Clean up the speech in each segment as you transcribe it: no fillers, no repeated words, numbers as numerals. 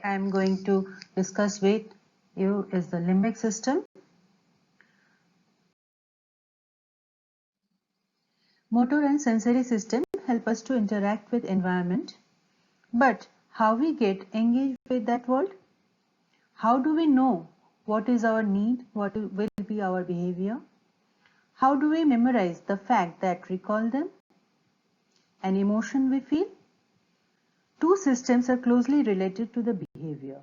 I am going to discuss with you is the limbic system. Motor and sensory system help us to interact with environment, but how we get engaged with that world? How do we know what is our need, what will be our behavior? How do we memorize the fact that recall them? An emotion we feel? Two systems are closely related to the behavior.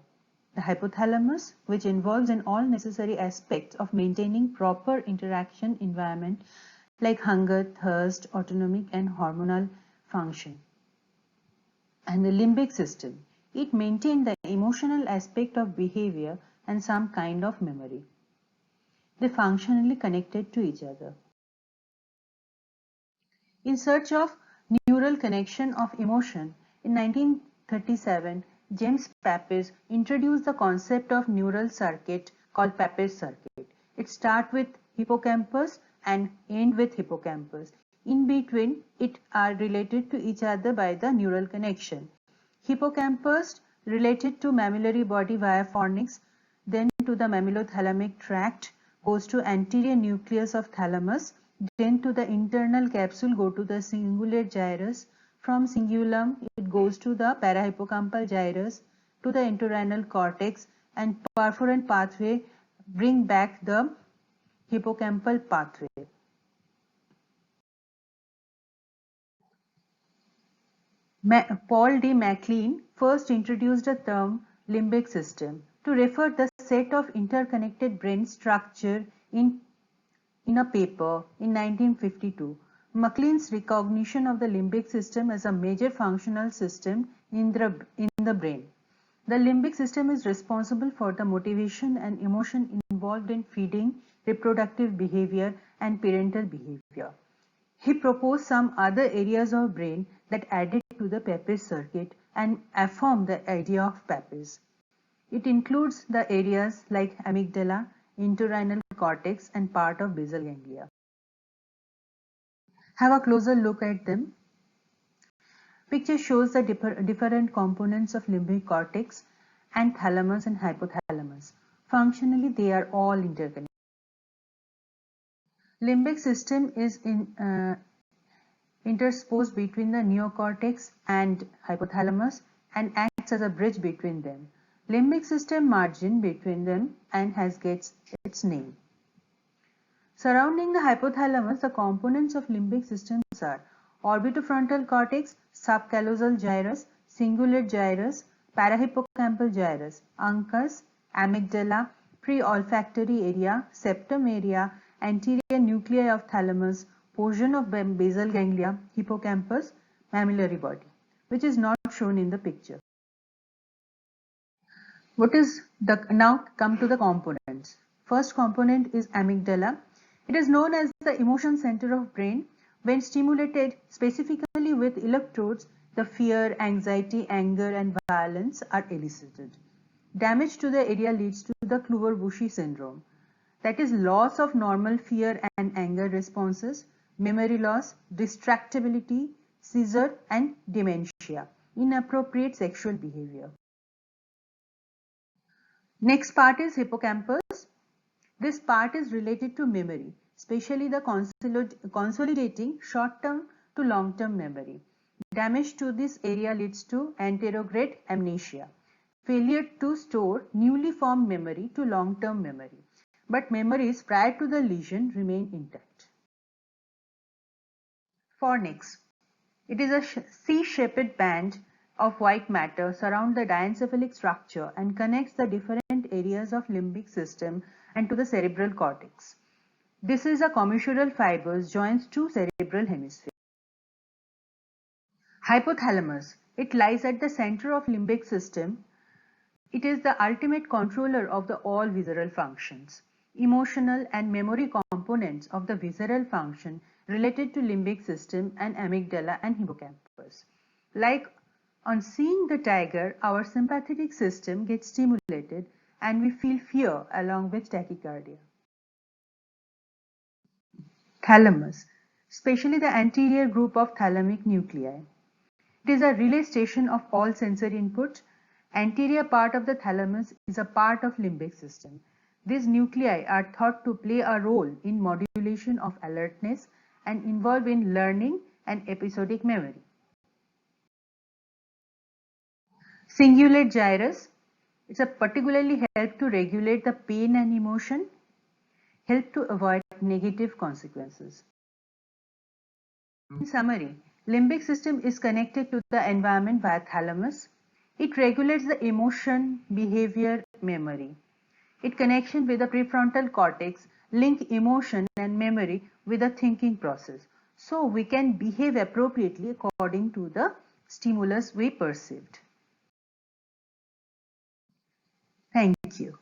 The hypothalamus, which involves in all necessary aspects of maintaining proper interaction environment like hunger, thirst, autonomic and hormonal function. And the limbic system, it maintains the emotional aspect of behavior and some kind of memory. They functionally connected to each other. In search of neural connection of emotion, in 1937, James Papez introduced the concept of neural circuit called Papez circuit. It starts with hippocampus and ends with hippocampus. In between, it are related to each other by the neural connection. Hippocampus related to mammillary body via fornix, then to the mammillothalamic tract, goes to anterior nucleus of thalamus, then to the internal capsule, go to the cingulate gyrus. From cingulum, it goes to the parahippocampal gyrus, to the entorhinal cortex, and perforant pathway bring back the hippocampal pathway. Paul D. MacLean first introduced the term limbic system to refer the set of interconnected brain structure in a paper in 1952. MacLean's recognition of the limbic system as a major functional system in the brain. The limbic system is responsible for the motivation and emotion involved in feeding, reproductive behavior, and parental behavior. He proposed some other areas of brain that added to the Papez circuit and affirmed the idea of Papez. It includes the areas like amygdala, entorhinal cortex, and part of basal ganglia. Have a closer look at them. Picture shows the different components of limbic cortex and thalamus and hypothalamus. Functionally, they are all interconnected. Limbic system is intersposed between the neocortex and hypothalamus and acts as a bridge between them. Limbic system margin between them and gets its name. Surrounding the hypothalamus, the components of limbic systems are orbitofrontal cortex, subcallosal gyrus, cingulate gyrus, parahippocampal gyrus, uncus, amygdala, pre-olfactory area, septum area, anterior nuclei of thalamus, portion of basal ganglia, hippocampus, mammillary body, which is not shown in the picture. Now come to the components. First component is amygdala. It is known as the emotion center of brain. When stimulated specifically with electrodes, the fear, anxiety, anger, and violence are elicited. Damage to the area leads to the Kluver-Bucy syndrome. That is loss of normal fear and anger responses, memory loss, distractibility, seizure, and dementia, inappropriate sexual behavior. Next part is hippocampus. This part is related to memory, especially the consolidating short-term to long-term memory. Damage to this area leads to anterograde amnesia, failure to store newly formed memory to long-term memory, but memories prior to the lesion remain intact. Fornix. It is a C-shaped band of white matter surround the diencephalic structure and connects the different areas of limbic system and to the cerebral cortex. This is a commissural fibers joins two cerebral hemispheres. Hypothalamus. It lies at the center of limbic system. It is the ultimate controller of the all visceral functions. Emotional and memory components of the visceral function related to limbic system and amygdala and hippocampus. Like on seeing the tiger, our sympathetic system gets stimulated and we feel fear along with tachycardia. Thalamus, especially the anterior group of thalamic nuclei. It is a relay station of all sensory input Anterior part of the thalamus is a part of limbic system. These nuclei are thought to play a role in modulation of alertness and involved in learning and episodic memory. Cingulate gyrus, it's a particularly help to regulate the pain and emotion, help to avoid negative consequences. In summary, limbic system is connected to the environment via thalamus. It regulates the emotion, behavior, memory. Its connection with the prefrontal cortex link emotion and memory with the thinking process. So we can behave appropriately according to the stimulus we perceived. Thank you.